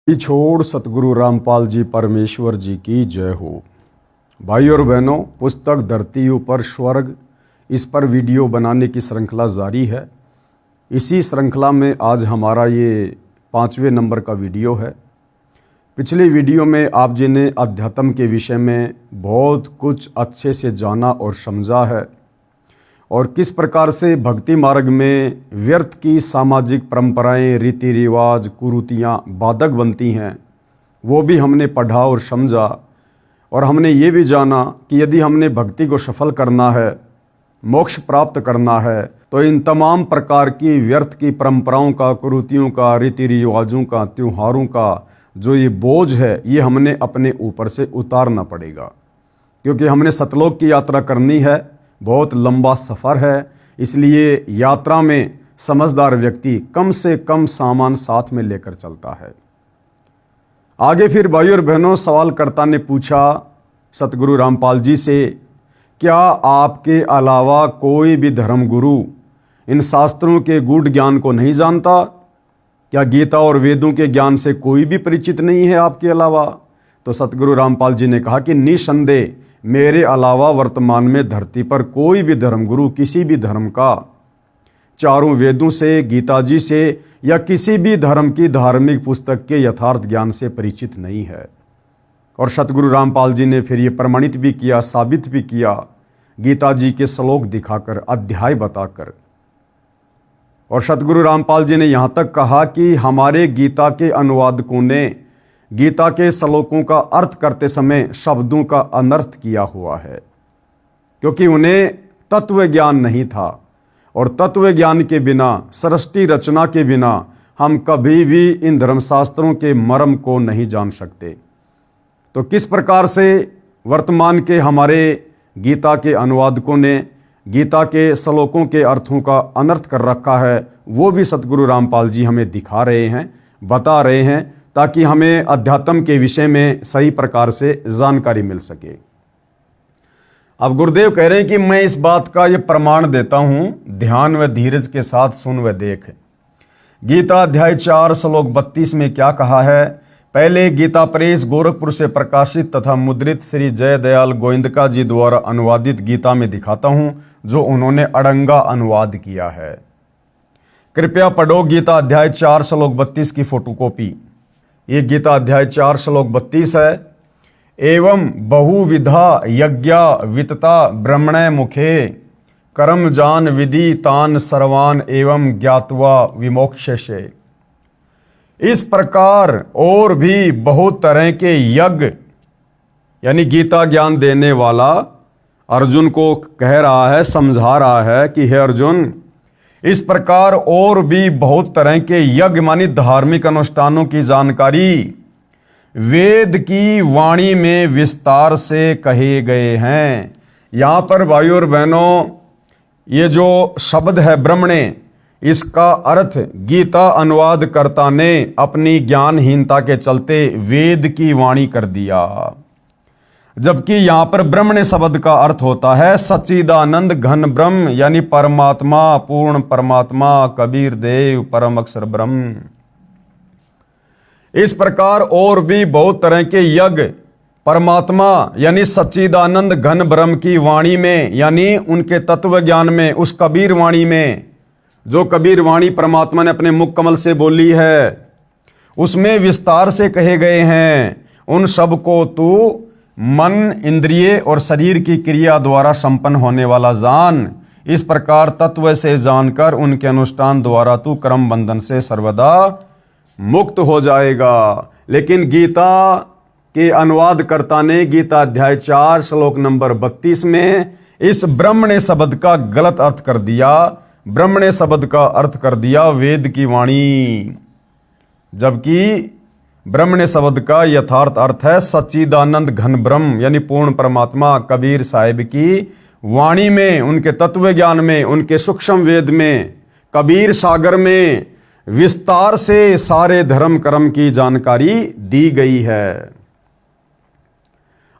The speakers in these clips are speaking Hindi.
छोड़ सतगुरु रामपाल जी परमेश्वर जी की जय हो। भाई और बहनों, पुस्तक धरती ऊपर स्वर्ग, इस पर वीडियो बनाने की श्रृंखला जारी है। इसी श्रृंखला में आज हमारा ये 5वें नंबर का वीडियो है। पिछले वीडियो में आप जी ने अध्यात्म के विषय में बहुत कुछ अच्छे से जाना और समझा है, और किस प्रकार से भक्ति मार्ग में व्यर्थ की सामाजिक परंपराएं, रीति रिवाज, कुरीतियाँ बाधक बनती हैं, वो भी हमने पढ़ा और समझा। और हमने ये भी जाना कि यदि हमने भक्ति को सफल करना है, मोक्ष प्राप्त करना है, तो इन तमाम प्रकार की व्यर्थ की परंपराओं का, कुरीतियों का, रीति रिवाजों का, त्योहारों का जो ये बोझ है, ये हमने अपने ऊपर से उतारना पड़ेगा। क्योंकि हमने सतलोक की यात्रा करनी है, बहुत लंबा सफ़र है। इसलिए यात्रा में समझदार व्यक्ति कम से कम सामान साथ में लेकर चलता है। आगे फिर भाई और बहनों, सवालकर्ता ने पूछा सतगुरु रामपाल जी से, क्या आपके अलावा कोई भी धर्मगुरु इन शास्त्रों के गूढ़ ज्ञान को नहीं जानता? क्या गीता और वेदों के ज्ञान से कोई भी परिचित नहीं है आपके अलावा? तो सतगुरु रामपाल जी ने कहा कि निसंदेह मेरे अलावा वर्तमान में धरती पर कोई भी धर्मगुरु किसी भी धर्म का, चारों वेदों से, गीता जी से या किसी भी धर्म की धार्मिक पुस्तक के यथार्थ ज्ञान से परिचित नहीं है। और सतगुरु रामपाल जी ने फिर ये प्रमाणित भी किया, साबित भी किया, गीता जी के श्लोक दिखाकर, अध्याय बताकर। और सतगुरु रामपाल जी ने यहाँ तक कहा कि हमारे गीता के अनुवादकों ने गीता के श्लोकों का अर्थ करते समय शब्दों का अनर्थ किया हुआ है, क्योंकि उन्हें तत्व ज्ञान नहीं था। और तत्व ज्ञान के बिना, सृष्टि रचना के बिना हम कभी भी इन धर्मशास्त्रों के मर्म को नहीं जान सकते। तो किस प्रकार से वर्तमान के हमारे गीता के अनुवादकों ने गीता के श्लोकों के अर्थों का अनर्थ कर रखा है, वो भी सतगुरु रामपाल जी हमें दिखा रहे हैं, बता रहे हैं, ताकि हमें अध्यात्म के विषय में सही प्रकार से जानकारी मिल सके। अब गुरुदेव कह रहे हैं कि मैं इस बात का ये प्रमाण देता हूं, ध्यान व धीरज के साथ सुन व देख। गीता अध्याय 4 श्लोक 32 में क्या कहा है? पहले गीता प्रेस गोरखपुर से प्रकाशित तथा मुद्रित श्री जय दयाल गोविंदका जी द्वारा अनुवादित गीता में दिखाता हूं, जो उन्होंने अड़ंगा अनुवाद किया है। कृपया पढ़ो गीता अध्याय 4 श्लोक 32 की फोटोकॉपी। ये गीता अध्याय 4 श्लोक 32 है। एवं बहुविधा यज्ञा वितता ब्रह्मणे मुखे कर्म जान विधि तान सर्वान एवं ज्ञात्वा विमोक्षसे। इस प्रकार और भी बहुत तरह के यज्ञ, यानी गीता ज्ञान देने वाला अर्जुन को कह रहा है, समझा रहा है कि हे अर्जुन, इस प्रकार और भी बहुत तरह के यज्ञ मानी धार्मिक अनुष्ठानों की जानकारी वेद की वाणी में विस्तार से कहे गए हैं। यहाँ पर भाइयों और बहनों, ये जो शब्द है ब्रह्मणे, इसका अर्थ गीता अनुवादकर्ता ने अपनी ज्ञानहीनता के चलते वेद की वाणी कर दिया, जबकि यहाँ पर ब्रह्मणे शब्द का अर्थ होता है सच्चिदानंद घन ब्रह्म, यानी परमात्मा, पूर्ण परमात्मा, कबीर देव, परम अक्षर ब्रह्म। इस प्रकार और भी बहुत तरह के यज्ञ परमात्मा यानी सच्चिदानंद घन ब्रह्म की वाणी में, यानी उनके तत्व ज्ञान में, उस कबीर वाणी में, जो कबीर वाणी परमात्मा ने अपने मुख कमल से बोली है, उसमें विस्तार से कहे गए हैं। उन सब को तू मन, इंद्रिय और शरीर की क्रिया द्वारा संपन्न होने वाला जान। इस प्रकार तत्व से जानकर उनके अनुष्ठान द्वारा तू कर्म बंधन से सर्वदा मुक्त हो जाएगा। लेकिन गीता के अनुवादकर्ता ने गीता अध्याय 4 श्लोक नंबर 32 में इस ब्रह्मणे शब्द का गलत अर्थ कर दिया। ब्रह्मणे शब्द का अर्थ कर दिया वेद की वाणी, जबकि ब्रह्मणे शब्द का यथार्थ अर्थ है सच्चिदानंद घन ब्रह्म, यानी पूर्ण परमात्मा, कबीर साहिब की वाणी में, उनके तत्व ज्ञान में, उनके सूक्ष्म वेद में, कबीर सागर में विस्तार से सारे धर्म कर्म की जानकारी दी गई है।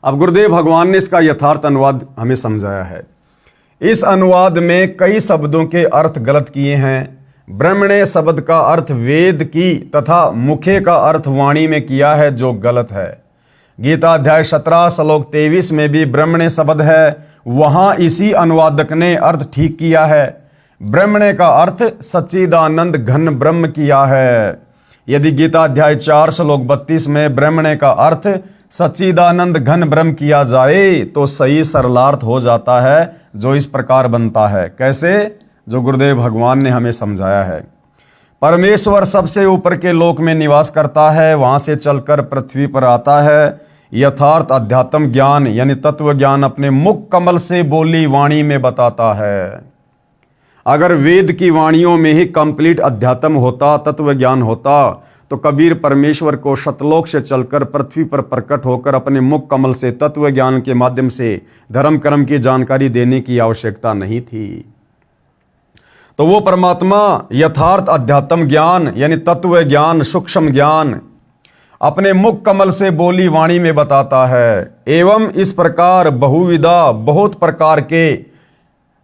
अब गुरुदेव भगवान ने इसका यथार्थ अनुवाद हमें समझाया है। इस अनुवाद में कई शब्दों के अर्थ गलत किए हैं। ब्रह्मणे शब्द का अर्थ वेद की तथा मुखे का अर्थ वाणी में किया है, जो गलत है। गीता अध्याय 17 श्लोक 23 में भी ब्रह्मणे शब्द है, वहां इसी अनुवादक ने अर्थ ठीक किया है। ब्रह्मणे का अर्थ सच्चिदानंद घन ब्रह्म किया है। यदि गीता अध्याय 4 श्लोक 32 में ब्रह्मणे का अर्थ सच्चिदानंद घन ब्रह्म किया जाए तो सही सरलार्थ हो जाता है, जो इस प्रकार बनता है। कैसे? जो गुरुदेव भगवान ने हमें समझाया है। परमेश्वर सबसे ऊपर के लोक में निवास करता है, वहां से चलकर पृथ्वी पर आता है। यथार्थ अध्यात्म ज्ञान यानी तत्व ज्ञान अपने मुख कमल से बोली वाणी में बताता है। अगर वेद की वाणियों में ही कंप्लीट अध्यात्म होता, तत्व ज्ञान होता, तो कबीर परमेश्वर को शतलोक से चलकर पृथ्वी पर प्रकट होकर अपने मुख कमल से तत्व ज्ञान के माध्यम से धर्म कर्म की जानकारी देने की आवश्यकता नहीं थी। तो वो परमात्मा यथार्थ अध्यात्म ज्ञान यानी तत्व ज्ञान, सूक्ष्म ज्ञान अपने मुख कमल से बोली वाणी में बताता है। एवं इस प्रकार बहुविधा बहुत प्रकार के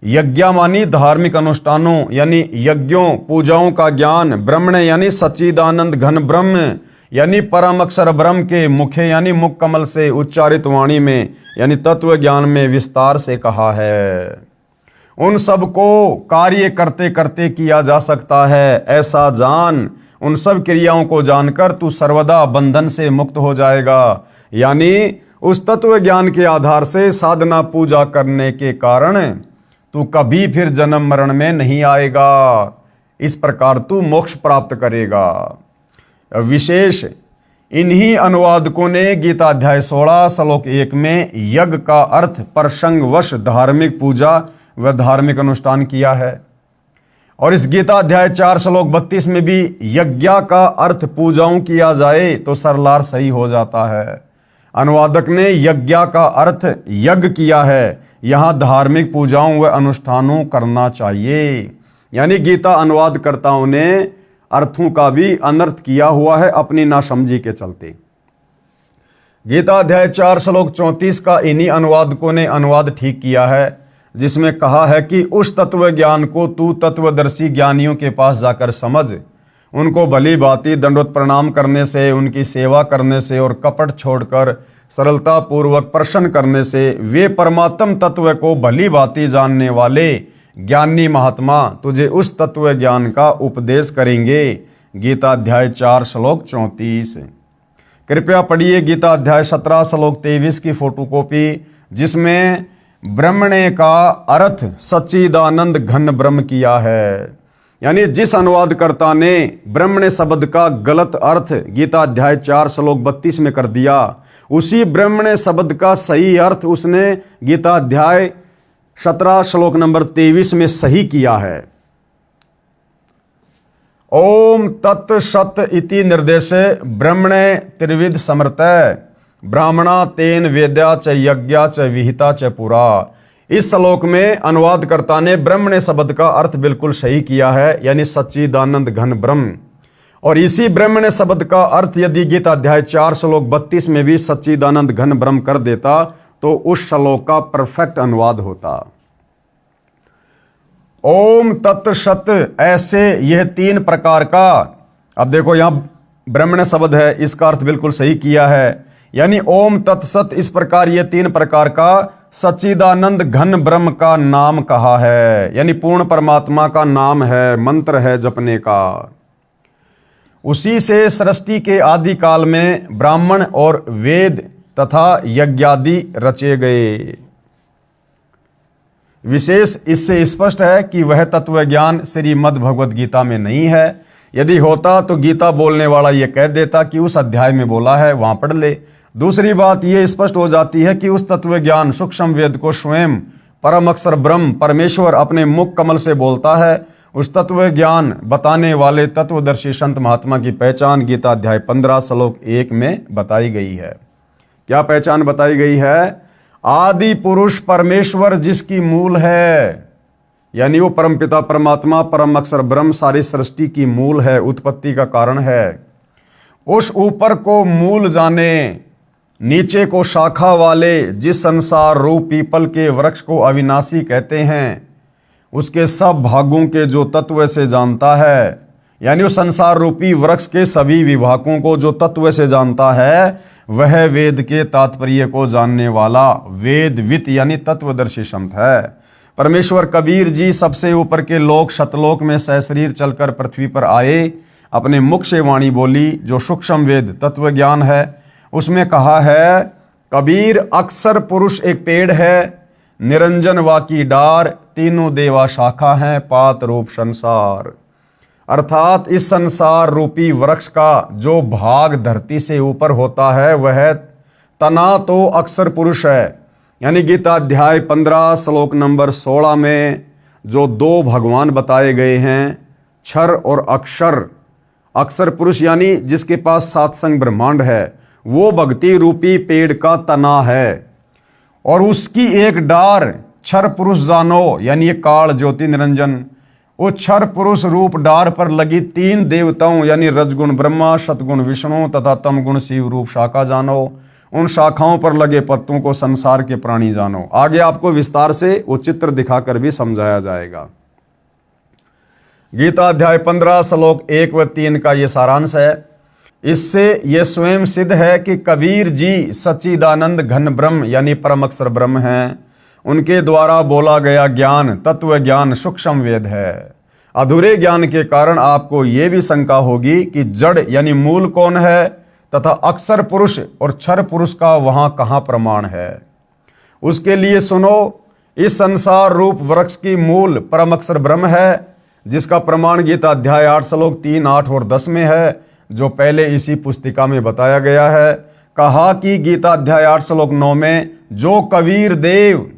यज्ञामानी धार्मिक अनुष्ठानों यानी यज्ञों पूजाओं का ज्ञान ब्रह्मणे यानी सच्चिदानंद घन ब्रह्म यानी परम अक्षर ब्रह्म के मुखे यानी मुख कमल से उच्चारित वाणी में यानी तत्व ज्ञान में विस्तार से कहा है। उन सब को कार्य करते करते किया जा सकता है, ऐसा जान। उन सब क्रियाओं को जानकर तू सर्वदा बंधन से मुक्त हो जाएगा। यानी उस तत्व ज्ञान के आधार से साधना पूजा करने के कारण तू कभी फिर जन्म मरण में नहीं आएगा। इस प्रकार तू मोक्ष प्राप्त करेगा। विशेष इन्हीं अनुवादकों ने गीता अध्याय 16 श्लोक 1 में यज्ञ का अर्थ प्रसंगवश धार्मिक पूजा व धार्मिक अनुष्ठान किया है, और इस गीता अध्याय 4 श्लोक 32 में भी यज्ञ का अर्थ पूजाओं किया जाए तो सरलार सही हो जाता है। अनुवादक ने यज्ञ का अर्थ यज्ञ किया है, यहां धार्मिक पूजाओं व अनुष्ठानों करना चाहिए। यानी गीता अनुवादकर्ताओं ने अर्थों का भी अनर्थ किया हुआ है अपनी नासमझी के चलते। गीता अध्याय 4 श्लोक 34 का इन्हीं अनुवादकों ने अनुवाद ठीक किया है, जिसमें कहा है कि उस तत्व ज्ञान को तू तत्वदर्शी ज्ञानियों के पास जाकर समझ। उनको भली भांति दंडवत प्रणाम करने से, उनकी सेवा करने से और कपट छोड़कर सरलता पूर्वक प्रसन्न करने से वे परमात्म तत्व को भली भांति जानने वाले ज्ञानी महात्मा तुझे उस तत्व ज्ञान का उपदेश करेंगे। गीता अध्याय 4 श्लोक 34। कृपया पढ़िए गीता अध्याय 17 श्लोक 23 की फोटोकॉपी, जिसमें ब्रह्मणे का अर्थ सच्चिदानंद घन ब्रह्म किया है। यानी जिस अनुवादकर्ता ने ब्रह्मणे शब्द का गलत अर्थ गीता अध्याय 4 श्लोक 32 में कर दिया, उसी ब्रह्मणे शब्द का सही अर्थ उसने गीता अध्याय 17 श्लोक नंबर 23 में सही किया है। ओम तत् सत इति निर्देशे ब्रह्मणे त्रिविध समर्तय ब्राह्मणा तेन वेद्या च यज्ञा च विहिता च पुरा। इस श्लोक में अनुवादकर्ता ने ब्रह्मणे शब्द का अर्थ बिल्कुल सही किया है, यानी सच्चिदानंद घन ब्रह्म। और इसी ब्रह्मणे शब्द का अर्थ यदि गीता अध्याय 4 श्लोक 32 में भी सच्चिदानंद घन ब्रह्म कर देता तो उस श्लोक का परफेक्ट अनुवाद होता। ओम तत् सत, ऐसे यह 3 प्रकार का, अब देखो यहां ब्रह्मणे शब्द है, इसका अर्थ बिल्कुल सही किया है, यानी ओम तत्सत इस प्रकार ये 3 प्रकार का सच्चिदानंद घन ब्रह्म का नाम कहा है, यानी पूर्ण परमात्मा का नाम है, मंत्र है जपने का। उसी से सृष्टि के आदि काल में ब्राह्मण और वेद तथा यज्ञादि रचे गए। विशेष इससे स्पष्ट है कि वह तत्व ज्ञान श्रीमद् भगवद गीता में नहीं है। यदि होता तो गीता बोलने वाला यह कह देता कि उस अध्याय में बोला है, वहां पढ़ ले। दूसरी बात यह स्पष्ट हो जाती है कि उस तत्व ज्ञान सूक्ष्म वेद को स्वयं परम अक्षर ब्रह्म परमेश्वर अपने मुख कमल से बोलता है। उस तत्व ज्ञान बताने वाले तत्वदर्शी संत महात्मा की पहचान गीता अध्याय 15 श्लोक 1 में बताई गई है। क्या पहचान बताई गई है? आदि पुरुष परमेश्वर जिसकी मूल है, यानी वो परमपिता परमात्मा परम अक्षर ब्रह्म सारी सृष्टि की मूल है, उत्पत्ति का कारण है। उस ऊपर को मूल जाने, नीचे को शाखा वाले, जिस संसार रूप पीपल के वृक्ष को अविनाशी कहते हैं, उसके सब भागों के जो तत्व से जानता है, यानी उस संसार रूपी वृक्ष के सभी विभागों को जो तत्व से जानता है, वह वेद के तात्पर्य को जानने वाला वेदवित यानी तत्वदर्शी संत है। परमेश्वर कबीर जी सबसे ऊपर के लोक शतलोक में सशरीर चलकर पृथ्वी पर आए, अपने मुख से वाणी बोली जो सूक्ष्म वेद तत्व ज्ञान है। उसमें कहा है, कबीर अक्सर पुरुष एक पेड़ है, निरंजन वा की डार, तीनों देवा शाखा हैं, पात रूप संसार। अर्थात इस संसार रूपी वृक्ष का जो भाग धरती से ऊपर होता है वह तना तो अक्सर पुरुष है। यानी गीता अध्याय 15 श्लोक नंबर 16 में जो दो भगवान बताए गए हैं, क्षर और अक्षर। अक्षर पुरुष यानी जिसके पास सातसंग ब्रह्मांड है, वो भक्ति रूपी पेड़ का तना है, और उसकी एक डार क्षर पुरुष जानो, यानी ये काल ज्योति निरंजन। वो क्षर पुरुष रूप डार पर लगी तीन देवताओं यानी रजगुण ब्रह्मा, सतगुण विष्णु तथा तमगुण शिव रूप शाखा जानो। उन शाखाओं पर लगे पत्तों को संसार के प्राणी जानो। आगे आपको विस्तार से वो चित्र दिखाकर भी समझाया जाएगा। गीता अध्याय 15 श्लोक 1 व 3 का ये सारांश है। इससे यह स्वयं सिद्ध है कि कबीर जी सच्चिदानंद घन ब्रह्म यानी परम अक्षर ब्रह्म हैं। उनके द्वारा बोला गया ज्ञान तत्व ज्ञान सूक्ष्म वेद है। अधूरे ज्ञान के कारण आपको यह भी शंका होगी कि जड़ यानी मूल कौन है तथा अक्षर पुरुष और क्षर पुरुष का वहां कहां प्रमाण है। उसके लिए सुनो, इस संसार रूप वृक्ष की मूल परम अक्षर ब्रह्म है, जिसका प्रमाण गीता अध्याय 8 श्लोक 3, 8 और 10 में है, जो पहले इसी पुस्तिका में बताया गया है। कहा कि गीता अध्याय 8 श्लोक 9 में जो कबीर देव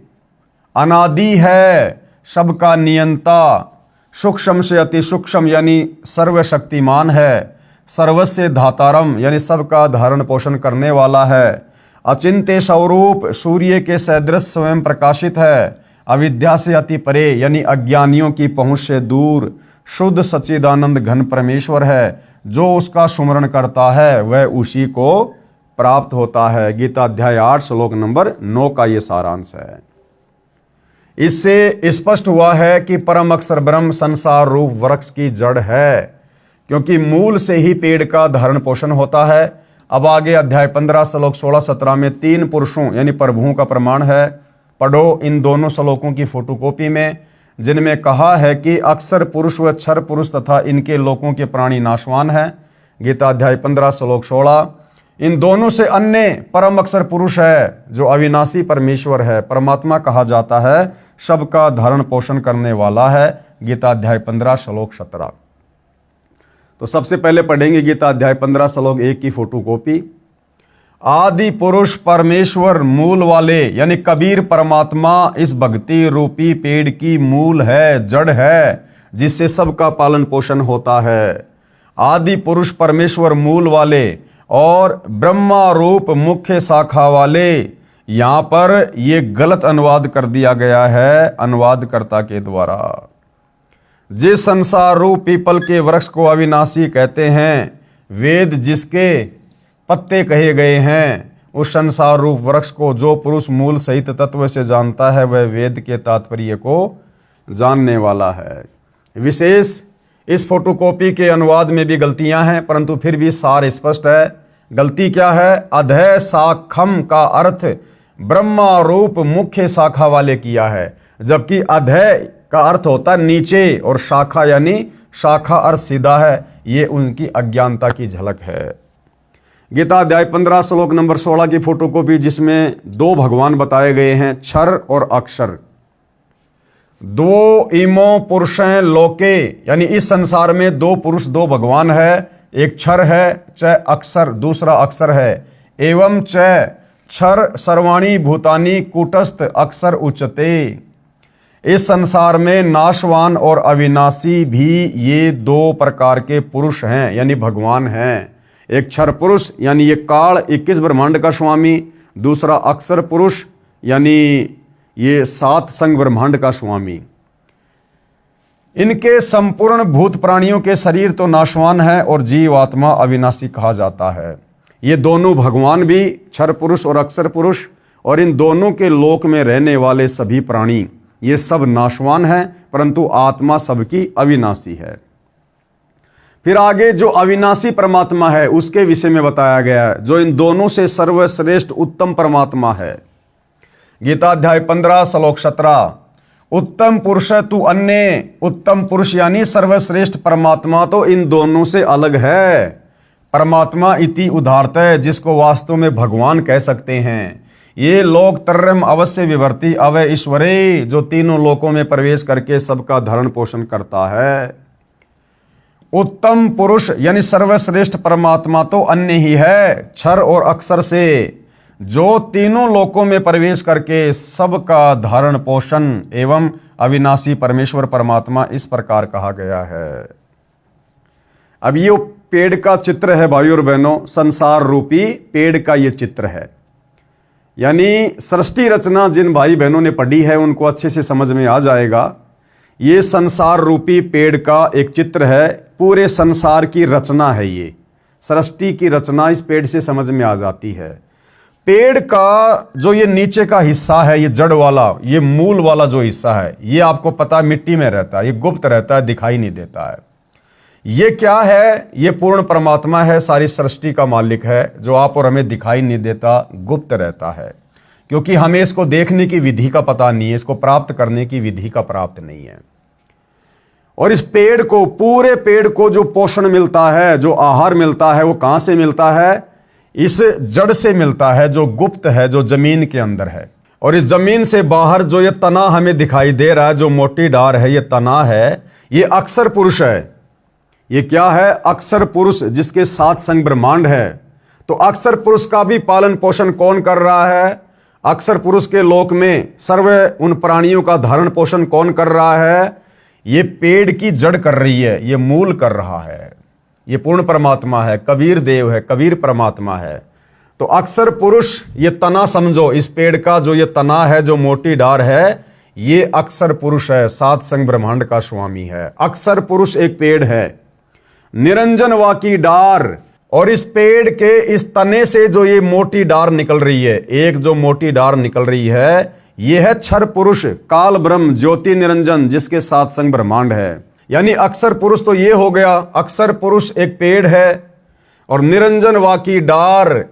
अनादि है, सबका नियंता, सूक्ष्म से अति सूक्ष्म यानी सर्वशक्तिमान है, सर्वस्य धातारम यानी सबका धारण पोषण करने वाला है, अचिंत्य स्वरूप सूर्य के सदृश स्वयं प्रकाशित है, अविद्या से अति परे यानी अज्ञानियों की पहुंच से दूर, शुद्ध सच्चिदानंद घन परमेश्वर है। जो उसका सुमरण करता है वह उसी को प्राप्त होता है। गीता अध्याय 8 श्लोक नंबर 9 का ये सारांश है। इससे स्पष्ट हुआ है कि परम अक्षर ब्रह्म संसार रूप वृक्ष की जड़ है, क्योंकि मूल से ही पेड़ का धारण पोषण होता है। अब आगे अध्याय 15 श्लोक 16-17 में तीन पुरुषों यानी प्रभुओं का प्रमाण है। पढ़ो इन दोनों श्लोकों की फोटोकॉपी में, जिनमें कहा है कि अक्षर पुरुष व क्षर पुरुष तथा इनके लोकों के प्राणी नाशवान है। गीता अध्याय 15 श्लोक 16। इन दोनों से अन्य परम अक्षर पुरुष है जो अविनाशी परमेश्वर है, परमात्मा कहा जाता है, सबका धारण पोषण करने वाला है। गीता अध्याय 15 श्लोक 17। तो सबसे पहले पढ़ेंगे गीता अध्याय 15 श्लोक 1 की फोटोकॉपी। आदि पुरुष परमेश्वर मूल वाले यानी कबीर परमात्मा इस भक्ति रूपी पेड़ की मूल है, जड़ है, जिससे सबका पालन पोषण होता है। आदि पुरुष परमेश्वर मूल वाले और ब्रह्मा रूप मुख्य शाखा वाले। यहां पर यह गलत अनुवाद कर दिया गया है अनुवादकर्ता के द्वारा। जिस संसार रूप पीपल के वृक्ष को अविनाशी कहते हैं, वेद जिसके पत्ते कहे गए हैं, उस संसार रूप वृक्ष को जो पुरुष मूल सहित तत्व से जानता है वह वेद के तात्पर्य को जानने वाला है। विशेष इस फोटोकॉपी के अनुवाद में भी गलतियां हैं, परंतु फिर भी सार स्पष्ट है। गलती क्या है? अधय शाखम का अर्थ ब्रह्मा रूप मुख्य शाखा वाले किया है, जबकि अधय का अर्थ होता है नीचे और शाखा यानी शाखा अर्थ सीधा है। ये उनकी अज्ञानता की झलक है। गीता अध्याय 15 श्लोक नंबर 16 की फोटोकॉपी, जिसमें दो भगवान बताए गए हैं, क्षर और अक्षर। दो इमो पुरुषें लोके यानी इस संसार में दो पुरुष दो भगवान है, एक क्षर है च अक्षर, दूसरा अक्षर है। एवं च क्षर सर्वाणी भूतानि कूटस्थ अक्षर उच्चते। इस संसार में नाशवान और अविनाशी भी ये दो प्रकार के पुरुष हैं यानी भगवान हैं। एक क्षर पुरुष यानी ये काल 21 ब्रह्मांड का स्वामी, दूसरा अक्षर पुरुष यानी ये 7 संग ब्रह्मांड का स्वामी। इनके संपूर्ण भूत प्राणियों के शरीर तो नाशवान है और जीवात्मा अविनाशी कहा जाता है। ये दोनों भगवान भी क्षर पुरुष और अक्षर पुरुष, और इन दोनों के लोक में रहने वाले सभी प्राणी ये सब नाशवान है, परंतु आत्मा सबकी अविनाशी है। फिर आगे जो अविनाशी परमात्मा है उसके विषय में बताया गया है, जो इन दोनों से सर्वश्रेष्ठ उत्तम परमात्मा है। गीता अध्याय 15 श्लोक 17, उत्तम पुरुष तू अन्य, उत्तम पुरुष यानी सर्वश्रेष्ठ परमात्मा तो इन दोनों से अलग है। परमात्मा इति उदारत है, जिसको वास्तव में भगवान कह सकते हैं। ये लोक त्रयम् अवश्य विवर्ति अवय ईश्वरे, जो तीनों लोकों में प्रवेश करके सबका धरण पोषण करता है। उत्तम पुरुष यानी सर्वश्रेष्ठ परमात्मा तो अन्य ही है, क्षर और अक्षर से, जो तीनों लोकों में प्रवेश करके सबका धारण पोषण एवं अविनाशी परमेश्वर परमात्मा इस प्रकार कहा गया है। अब ये पेड़ का चित्र है भाइयों और बहनों, संसार रूपी पेड़ का ये चित्र है। यानी सृष्टि रचना जिन भाई बहनों ने पढ़ी है उनको अच्छे से समझ में आ जाएगा। ये संसार रूपी पेड़ का एक चित्र है, पूरे संसार की रचना है। ये सृष्टि की रचना इस पेड़ से समझ में आ जाती है। पेड़ का जो ये नीचे का हिस्सा है, ये जड़ वाला, ये मूल वाला जो हिस्सा है, ये आपको पता है मिट्टी में रहता है, ये गुप्त रहता है, दिखाई नहीं देता है। ये क्या है? ये पूर्ण परमात्मा है, सारी सृष्टि का मालिक है, जो आप और हमें दिखाई नहीं देता, गुप्त रहता है, क्योंकि हमें इसको देखने की विधि का पता नहीं है, इसको प्राप्त करने की विधि का प्राप्त नहीं है। और इस पेड़ को, पूरे पेड़ को जो पोषण मिलता है, जो आहार मिलता है, वो कहां से मिलता है? इस जड़ से मिलता है, जो गुप्त है, जो जमीन के अंदर है। और इस जमीन से बाहर जो ये तना हमें दिखाई दे रहा है, जो मोटी डार है, ये तना है, ये अक्षर पुरुष है। ये क्या है? अक्षर पुरुष, जिसके साथ संग ब्रह्मांड है। तो अक्षर पुरुष का भी पालन पोषण कौन कर रहा है? अक्षर पुरुष के लोक में सर्व उन प्राणियों का धारण पोषण कौन कर रहा है? ये पेड़ की जड़ कर रही है, ये मूल कर रहा है। ये पूर्ण परमात्मा है, कबीर देव है, कबीर परमात्मा है। तो अक्षर पुरुष ये तना समझो, इस पेड़ का जो ये तना है, जो मोटी डार है, ये अक्षर पुरुष है, सात संग ब्रह्मांड का स्वामी है। अक्षर पुरुष एक पेड़ है, निरंजन वाकी डार। और इस पेड़ के इस तने से जो ये मोटी डार निकल रही है, एक जो मोटी डार निकल रही है, ये है क्षर पुरुष, काल ब्रह्म, ज्योति निरंजन, जिसके साथ संग ब्रह्मांड है। यानी अक्षर पुरुष तो ये हो गया, अक्षर पुरुष एक पेड़ है, और निरंजन वाकी डार,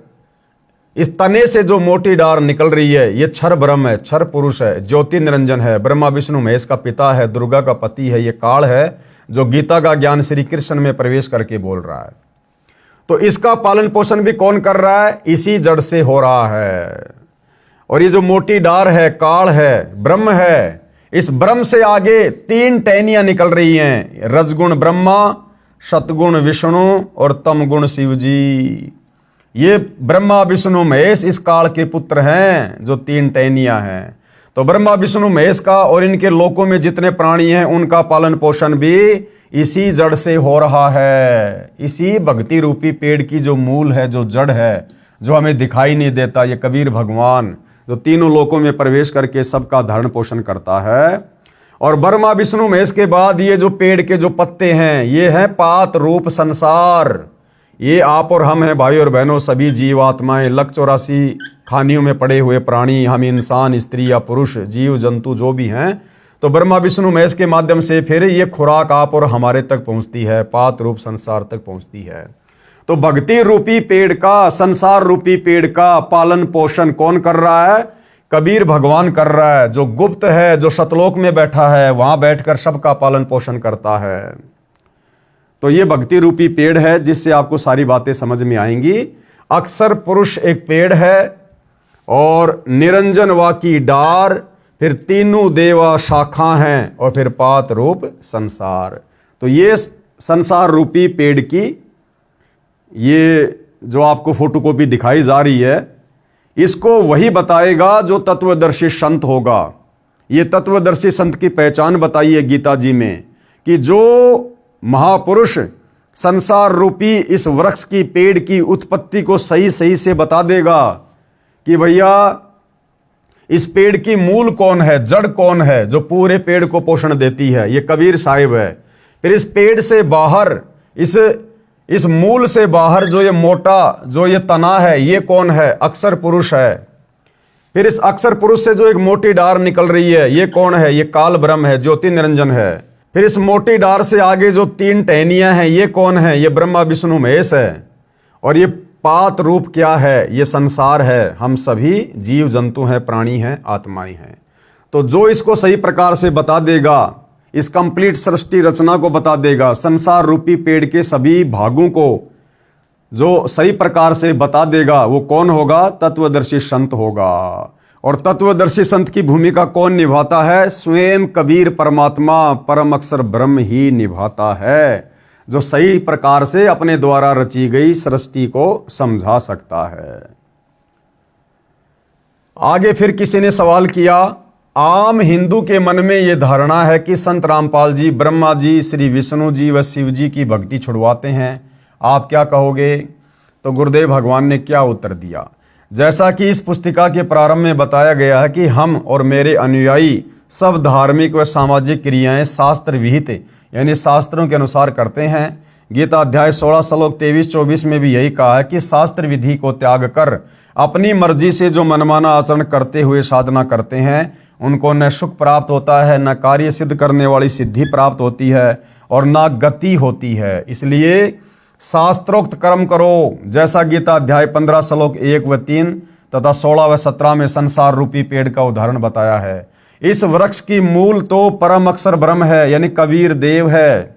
इस तने से जो मोटी डार निकल रही है, ये क्षर ब्रह्म है, क्षर पुरुष है, ज्योति निरंजन है, ब्रह्मा विष्णु महेश का पिता है, दुर्गा का पति है, ये काल है, जो गीता का ज्ञान श्री कृष्ण में प्रवेश करके बोल रहा है। तो इसका पालन पोषण भी कौन कर रहा है? इसी जड़ से हो रहा है। और ये जो मोटी डार है, काल है, ब्रह्म है, इस ब्रह्म से आगे तीन टहनियां निकल रही हैं, रजगुण ब्रह्मा, सतगुण विष्णु और तमगुण शिव जी। ये ब्रह्मा विष्णु महेश इस काल के पुत्र हैं, जो तीन टहनियां हैं। तो ब्रह्मा विष्णु महेश का और इनके लोकों में जितने प्राणी हैं, उनका पालन पोषण भी इसी जड़ से हो रहा है। इसी भक्ति रूपी पेड़ की जो मूल है, जो जड़ है, जो हमें दिखाई नहीं देता, ये कबीर भगवान, जो तीनों लोकों में प्रवेश करके सबका धारण पोषण करता है। और ब्रह्मा विष्णु महेश के बाद ये जो पेड़ के जो पत्ते हैं, ये है पात रूप संसार। ये आप और हम हैं भाई और बहनों, सभी जीवात्माएं, 184 खानियों में पड़े हुए प्राणी, हम इंसान, स्त्री या पुरुष, जीव जंतु जो भी हैं। तो ब्रह्मा विष्णु महेश के माध्यम से फिर ये खुराक आप और हमारे तक पहुंचती है, पात रूप संसार तक पहुंचती है। तो भक्ति रूपी पेड़ का, संसार रूपी पेड़ का पालन पोषण कौन कर रहा है? कबीर भगवान कर रहा है, जो गुप्त है, जो सतलोक में बैठा है, वहां बैठकर सबका पालन पोषण करता है। तो ये भक्ति रूपी पेड़ है, जिससे आपको सारी बातें समझ में आएंगी। अक्षर पुरुष एक पेड़ है, और निरंजन वाकी डार, फिर तीनों देवा शाखा हैं, और फिर पात रूप संसार। तो ये संसार रूपी पेड़ की ये जो आपको फोटोकॉपी दिखाई जा रही है, इसको वही बताएगा जो तत्वदर्शी संत होगा। ये तत्वदर्शी संत की पहचान बताई है गीता जी में, कि जो महापुरुष संसार रूपी इस वृक्ष की, पेड़ की उत्पत्ति को सही सही से बता देगा कि भैया इस पेड़ की मूल कौन है, जड़ कौन है, जो पूरे पेड़ को पोषण देती है, ये कबीर साहिब है। फिर इस पेड़ से बाहर, इस मूल से बाहर जो ये मोटा, जो ये तना है, ये कौन है? अक्षर पुरुष है। फिर इस अक्षर पुरुष से जो एक मोटी डार निकल रही है, ये कौन है? ये काल ब्रह्म है, ज्योति निरंजन है। फिर इस मोटी डार से आगे जो 3 टहनियां हैं, ये कौन है? ये ब्रह्मा विष्णु महेश है। और ये पात रूप क्या है? ये संसार है। हम सभी जीव जंतु हैं, प्राणी हैं, आत्माएं हैं। तो जो इसको सही प्रकार से बता देगा, इस कंप्लीट सृष्टि रचना को बता देगा, संसार रूपी पेड़ के सभी भागों को जो सही प्रकार से बता देगा, वो कौन होगा? तत्वदर्शी संत होगा। और तत्वदर्शी संत की भूमिका कौन निभाता है? स्वयं कबीर परमात्मा परम अक्षर ब्रह्म ही निभाता है, जो सही प्रकार से अपने द्वारा रची गई सृष्टि को समझा सकता है। आगे फिर किसी ने सवाल किया, आम हिंदू के मन में यह धारणा है कि संत रामपाल जी ब्रह्मा जी, श्री विष्णु जी व शिव जी की भक्ति छुड़वाते हैं, आप क्या कहोगे? तो गुरुदेव भगवान ने क्या उत्तर दिया? जैसा कि इस पुस्तिका के प्रारंभ में बताया गया है कि हम और मेरे अनुयायी सब धार्मिक व सामाजिक क्रियाएं शास्त्र विहित यानी शास्त्रों के अनुसार करते हैं। गीता अध्याय 16 श्लोक 23-24 में भी यही कहा है कि शास्त्र विधि को त्याग कर अपनी मर्जी से जो मनमाना आचरण करते हुए साधना करते हैं, उनको न सुख प्राप्त होता है, न कार्य सिद्ध करने वाली सिद्धि प्राप्त होती है, और न गति होती है। इसलिए शास्त्रोक्त कर्म करो, जैसा गीता अध्याय 15 श्लोक 1 व 3 तथा 16 व 17 में संसार रूपी पेड़ का उदाहरण बताया है। इस वृक्ष की मूल तो परम अक्षर ब्रह्म है, यानी कबीर देव है,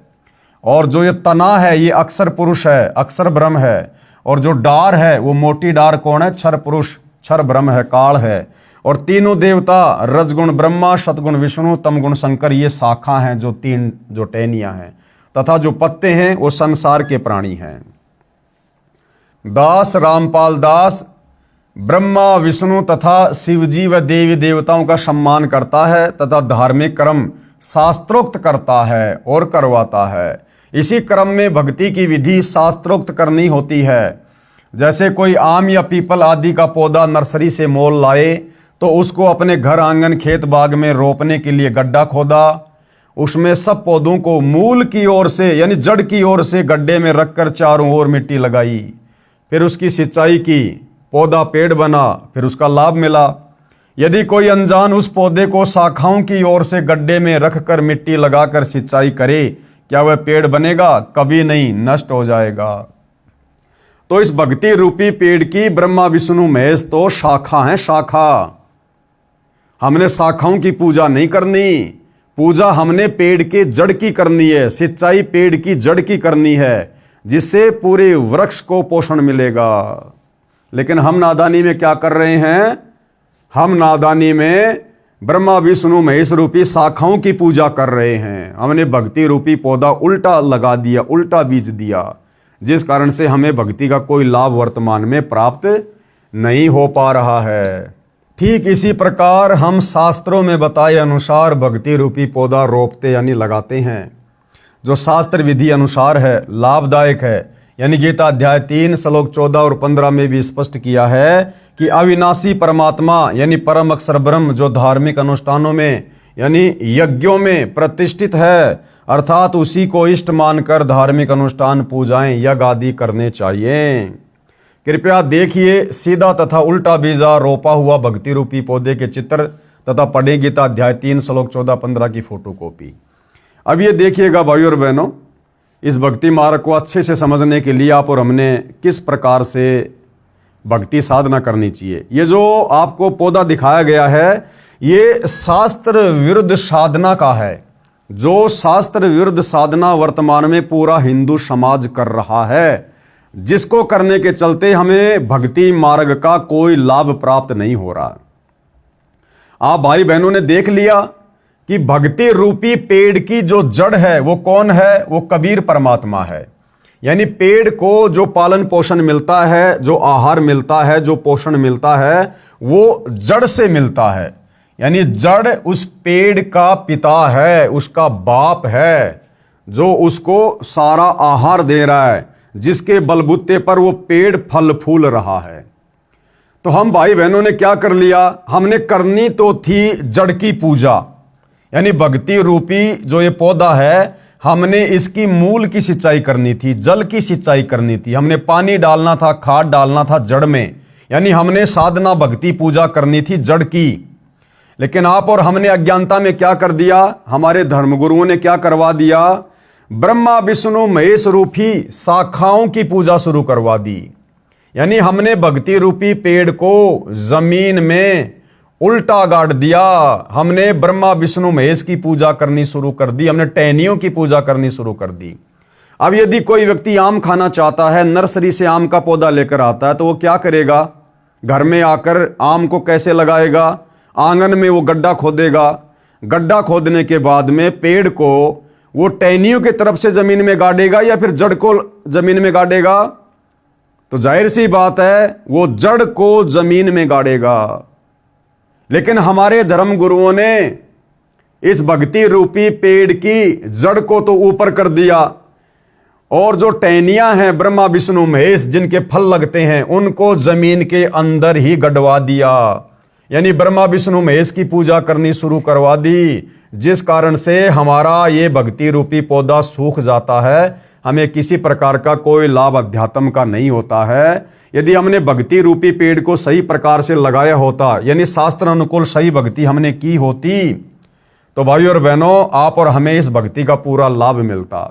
और जो ये तना है ये अक्षर पुरुष है, अक्षर ब्रह्म है, और जो डार है वो मोटी डार कौन है? क्षर पुरुष, क्षर ब्रह्म है, काल है। और तीनों देवता रजगुण ब्रह्मा, सतगुण विष्णु, तमगुण शंकर, ये शाखा हैं, जो 3 जो टहनियां हैं, तथा जो पत्ते हैं वो संसार के प्राणी हैं। दास रामपाल दास ब्रह्मा विष्णु तथा शिवजी व देवी देवताओं का सम्मान करता है तथा धार्मिक कर्म शास्त्रोक्त करता है और करवाता है। इसी क्रम में भक्ति की विधि शास्त्रोक्त करनी होती है। जैसे कोई आम या पीपल आदि का पौधा नर्सरी से मोल लाए तो उसको अपने घर आंगन खेत बाग में रोपने के लिए गड्ढा खोदा, उसमें सब पौधों को मूल की ओर से यानी जड़ की ओर से गड्ढे में रखकर चारों ओर मिट्टी लगाई, फिर उसकी सिंचाई की, पौधा पेड़ बना, फिर उसका लाभ मिला। यदि कोई अनजान उस पौधे को शाखाओं की ओर से गड्ढे में रखकर मिट्टी लगाकर सिंचाई करे, क्या वह पेड़ बनेगा? कभी नहीं, नष्ट हो जाएगा। तो इस भक्ति रूपी पेड़ की ब्रह्मा विष्णु महेश तो शाखा है, शाखा। हमने शाखाओं की पूजा नहीं करनी, पूजा हमने पेड़ के जड़ की करनी है, सिंचाई पेड़ की जड़ की करनी है, जिससे पूरे वृक्ष को पोषण मिलेगा। लेकिन हम नादानी में क्या कर रहे हैं? हम नादानी में ब्रह्मा विष्णु महेश रूपी शाखाओं की पूजा कर रहे हैं। हमने भक्ति रूपी पौधा उल्टा लगा दिया, उल्टा बीज दिया, जिस कारण से हमें भक्ति का कोई लाभ वर्तमान में प्राप्त नहीं हो पा रहा है। ठीक इसी प्रकार हम शास्त्रों में बताए अनुसार भक्ति रूपी पौधा रोपते यानी लगाते हैं, जो शास्त्र विधि अनुसार है, लाभदायक है। यानी गीता अध्याय 3 श्लोक 14 और 15 में भी स्पष्ट किया है कि अविनाशी परमात्मा यानी परम अक्षर ब्रह्म जो धार्मिक अनुष्ठानों में यानी यज्ञों में प्रतिष्ठित है, अर्थात उसी को इष्ट मानकर धार्मिक अनुष्ठान, पूजाएं, यज्ञ आदि करने चाहिए। कृपया देखिए सीधा तथा उल्टा बीजा रोपा हुआ भक्ति रूपी पौधे के चित्र तथा पढ़े गीता अध्याय 3 श्लोक 14-15 की फोटोकॉपी। अब ये देखिएगा भाइयों और बहनों, इस भक्ति मार्ग को अच्छे से समझने के लिए आप और हमने किस प्रकार से भक्ति साधना करनी चाहिए। ये जो आपको पौधा दिखाया गया है, ये शास्त्र विरुद्ध साधना का है। जो शास्त्र विरुद्ध साधना वर्तमान में पूरा हिंदू समाज कर रहा है, जिसको करने के चलते हमें भक्ति मार्ग का कोई लाभ प्राप्त नहीं हो रहा। आप भाई बहनों ने देख लिया कि भक्ति रूपी पेड़ की जो जड़ है वो कौन है? वो कबीर परमात्मा है। यानी पेड़ को जो पालन पोषण मिलता है, जो आहार मिलता है, जो पोषण मिलता है, वो जड़ से मिलता है। यानी जड़ उस पेड़ का पिता है, उसका बाप है, जो उसको सारा आहार दे रहा है, जिसके बलबूते पर वो पेड़ फल फूल रहा है। तो हम भाई बहनों ने क्या कर लिया? हमने करनी तो थी जड़ की पूजा, यानी भक्ति रूपी जो ये पौधा है, हमने इसकी मूल की सिंचाई करनी थी, जल की सिंचाई करनी थी, हमने पानी डालना था, खाद डालना था जड़ में। यानी हमने साधना भक्ति पूजा करनी थी जड़ की। लेकिन आप और हमने अज्ञानता में क्या कर दिया, हमारे धर्मगुरुओं ने क्या करवा दिया, ब्रह्मा विष्णु महेश रूपी शाखाओं की पूजा शुरू करवा दी। यानी हमने भक्ति रूपी पेड़ को जमीन में उल्टा गाड़ दिया। हमने ब्रह्मा विष्णु महेश की पूजा करनी शुरू कर दी, हमने टहनियों की पूजा करनी शुरू कर दी। अब यदि कोई व्यक्ति आम खाना चाहता है, नर्सरी से आम का पौधा लेकर आता है, तो वो क्या करेगा, घर में आकर आम को कैसे लगाएगा, आंगन में वो गड्ढा खोदेगा। गड्ढा खोदने के बाद में पेड़ को वो टहनियों की तरफ से जमीन में गाड़ेगा या फिर जड़ को जमीन में गाड़ेगा। तो जाहिर सी बात है वो जड़ को जमीन में गाड़ेगा। लेकिन हमारे धर्म गुरुओं ने इस भक्ति रूपी पेड़ की जड़ को तो ऊपर कर दिया, और जो टहनियां हैं ब्रह्मा विष्णु महेश जिनके फल लगते हैं उनको जमीन के अंदर ही गड़वा दिया। यानी ब्रह्मा विष्णु महेश की पूजा करनी शुरू करवा दी, जिस कारण से हमारा ये भक्ति रूपी पौधा सूख जाता है। हमें किसी प्रकार का कोई लाभ अध्यात्म का नहीं होता है। यदि हमने भक्ति रूपी पेड़ को सही प्रकार से लगाया होता, यानी शास्त्र अनुकूल सही भक्ति हमने की होती, तो भाइयों और बहनों आप और हमें इस भक्ति का पूरा लाभ मिलता।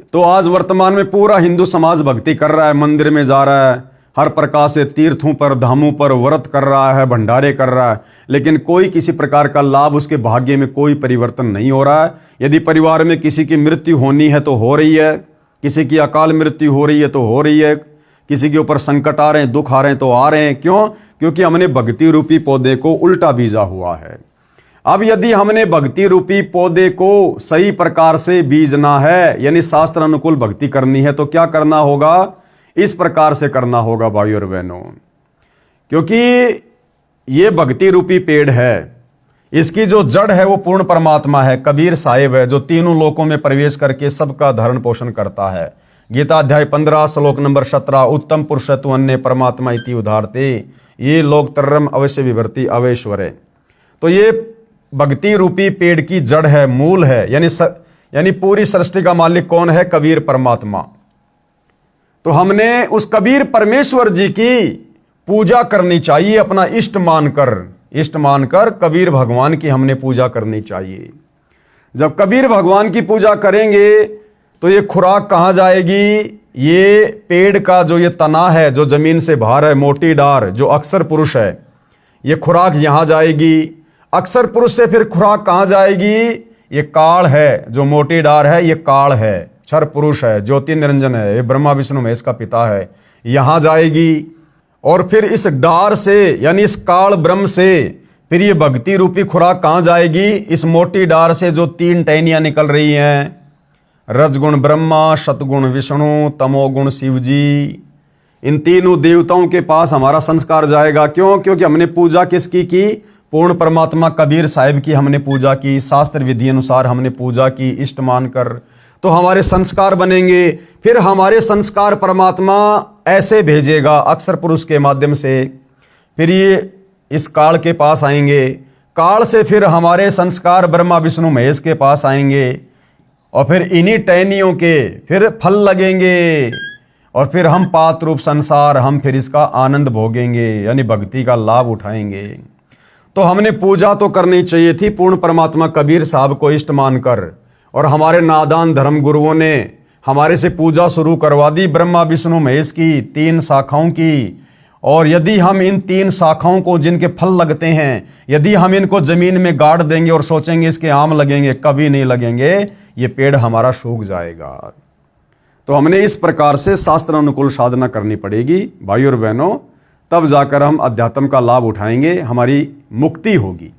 तो आज वर्तमान में पूरा हिंदू समाज भक्ति कर रहा है, मंदिर में जा रहा है, हर प्रकार से तीर्थों पर धामों पर व्रत कर रहा है, भंडारे कर रहा है, लेकिन कोई किसी प्रकार का लाभ उसके भाग्य में कोई परिवर्तन नहीं हो रहा है। यदि परिवार में किसी की मृत्यु होनी है तो हो रही है, किसी की अकाल मृत्यु हो रही है तो हो रही है, किसी के ऊपर संकट आ रहे हैं, दुख आ रहे हैं तो आ रहे हैं। क्यों? क्योंकि हमने भक्ति रूपी पौधे को उल्टा बीजा हुआ है। अब यदि हमने भक्ति रूपी पौधे को सही प्रकार से बीजना है, यानी शास्त्र अनुकूल भक्ति करनी है, तो क्या करना होगा, इस प्रकार से करना होगा भाइयों और बहनों। क्योंकि ये भक्ति रूपी पेड़ है, इसकी जो जड़ है वो पूर्ण परमात्मा है, कबीर साहिब है, जो तीनों लोकों में प्रवेश करके सबका धारण पोषण करता है। गीता अध्याय 15 श्लोक नंबर 17, उत्तम पुरुष तु अन्य परमात्मा इति उदारते ये लोक तरम अवश्य विभर्ति अवेश्वरे। तो ये भक्ति रूपी पेड़ की जड़ है, मूल है, यानी पूरी सृष्टि का मालिक कौन है, कबीर परमात्मा। तो हमने उस कबीर परमेश्वर जी की पूजा करनी चाहिए, अपना इष्ट मानकर कबीर भगवान की हमने पूजा करनी चाहिए। जब कबीर भगवान की पूजा करेंगे तो ये खुराक कहाँ जाएगी, ये पेड़ का जो ये तना है, जो जमीन से बाहर है, मोटी डार, जो अक्षर पुरुष है, ये खुराक यहां जाएगी। अक्षर पुरुष से फिर खुराक कहाँ जाएगी, ये काल है, जो मोटी डार है, ये काल है, क्षर पुरुष है, ज्योति निरंजन है, ये ब्रह्मा विष्णु महेश का पिता है, यहां जाएगी। और फिर इस डार से, यानी इस काल ब्रह्म से फिर ये भक्ति रूपी खुराक कहां जाएगी, इस मोटी डार से जो 3 टहनियां निकल रही हैं, रजगुण ब्रह्मा, सतगुण विष्णु, तमोगुण शिव जी, इन तीनों देवताओं के पास हमारा संस्कार जाएगा। क्यों? क्योंकि हमने पूजा किसकी की, पूर्ण परमात्मा कबीर साहिब की हमने पूजा की, शास्त्र विधि अनुसार हमने पूजा की, इष्ट मानकर। तो हमारे संस्कार बनेंगे, फिर हमारे संस्कार परमात्मा ऐसे भेजेगा अक्षर पुरुष के माध्यम से, फिर ये इस काल के पास आएंगे, काल से फिर हमारे संस्कार ब्रह्मा विष्णु महेश के पास आएंगे, और फिर इन्हीं टहनियों के फिर फल लगेंगे, और फिर हम पात रूप संसार, हम फिर इसका आनंद भोगेंगे, यानी भक्ति का लाभ उठाएंगे। तो हमने पूजा तो करनी चाहिए थी पूर्ण परमात्मा कबीर साहब को इष्ट मानकर, और हमारे नादान धर्म गुरुओं ने हमारे से पूजा शुरू करवा दी ब्रह्मा विष्णु महेश की 3 शाखाओं की। और यदि हम इन 3 शाखाओं को, जिनके फल लगते हैं, यदि हम इनको जमीन में गाड़ देंगे और सोचेंगे इसके आम लगेंगे, कभी नहीं लगेंगे, ये पेड़ हमारा सूख जाएगा। तो हमने इस प्रकार से शास्त्र अनुकूल साधना करनी पड़ेगी भाइयों और बहनों, तब जाकर हम अध्यात्म का लाभ उठाएंगे, हमारी मुक्ति होगी।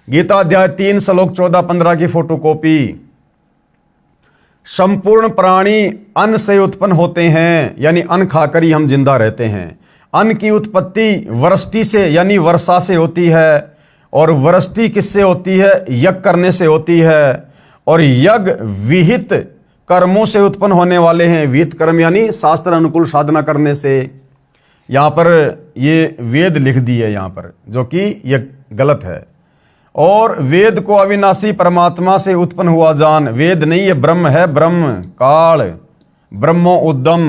गीता अध्याय 3 श्लोक 14-15 की फोटोकॉपी। संपूर्ण प्राणी अन्न से उत्पन्न होते हैं, यानी अन्न खाकर ही हम जिंदा रहते हैं। अन्न की उत्पत्ति वृष्टि से, यानी वर्षा से होती है, और वृष्टि किससे होती है, यज्ञ करने से होती है, और यज्ञ विहित कर्मों से उत्पन्न होने वाले हैं। विहित कर्म यानी शास्त्र अनुकूल साधना करने से। यहाँ पर ये वेद लिख दी है यहाँ पर, जो कि यह गलत है। और वेद को अविनाशी परमात्मा से उत्पन्न हुआ जान, वेद नहीं है, ब्रह्म है, ब्रह्म काल, ब्रह्मो उद्दम।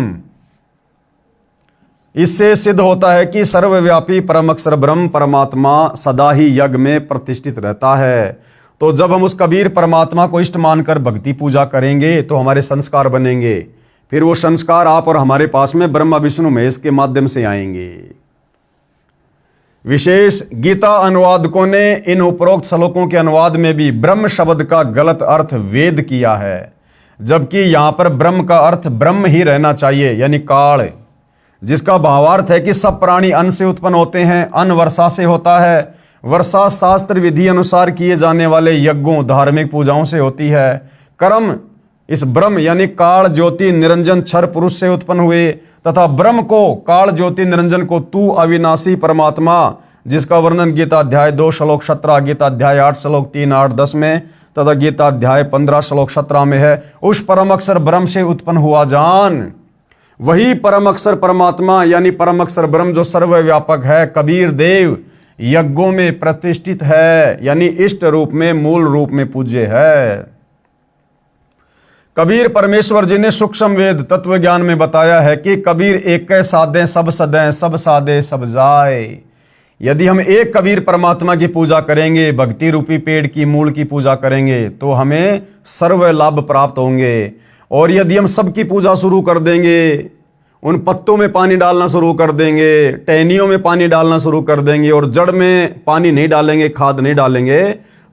इससे सिद्ध होता है कि सर्वव्यापी परम अक्षर ब्रह्म परमात्मा सदा ही यज्ञ में प्रतिष्ठित रहता है। तो जब हम उस कबीर परमात्मा को इष्ट मानकर भक्ति पूजा करेंगे तो हमारे संस्कार बनेंगे, फिर वो संस्कार आप और हमारे पास में ब्रह्मा विष्णु महेश के माध्यम से आएंगे। विशेष गीता अनुवादकों ने इन उपरोक्त श्लोकों के अनुवाद में भी ब्रह्म शब्द का गलत अर्थ वेद किया है, जबकि यहां पर ब्रह्म का अर्थ ब्रह्म ही रहना चाहिए, यानी काल, जिसका भावार्थ है कि सब प्राणी अन्न से उत्पन्न होते हैं, अन्न वर्षा से होता है, वर्षा शास्त्र विधि अनुसार किए जाने वाले यज्ञों धार्मिक पूजाओं से होती है, कर्म इस ब्रह्म यानी काल ज्योति निरंजन क्षर पुरुष से उत्पन्न हुए, तथा ब्रह्म को काल ज्योति निरंजन को तू अविनाशी परमात्मा, जिसका वर्णन गीता अध्याय 2 श्लोक 17, गीता अध्याय 8 श्लोक 3, 8, 10 में तथा गीता अध्याय 15 श्लोक 17 में है, उस परम अक्षर ब्रह्म से उत्पन्न हुआ जान। वही परम अक्षर परमात्मा यानी परम अक्षर ब्रह्म जो सर्वव्यापक है, कबीर देव यज्ञों में प्रतिष्ठित है, यानी इष्ट रूप में मूल रूप में पूज्य है। कबीर परमेश्वर जी ने सूक्ष्म वेद तत्व ज्ञान में बताया है कि कबीर एक साधे सब सदें, सब साधे सब जाए। यदि हम एक कबीर परमात्मा की पूजा करेंगे, भक्ति रूपी पेड़ की मूल की पूजा करेंगे, तो हमें सर्व लाभ प्राप्त होंगे। और यदि हम सबकी पूजा शुरू कर देंगे, उन पत्तों में पानी डालना शुरू कर देंगे, टहनियों में पानी डालना शुरू कर देंगे और जड़ में पानी नहीं डालेंगे, खाद नहीं डालेंगे,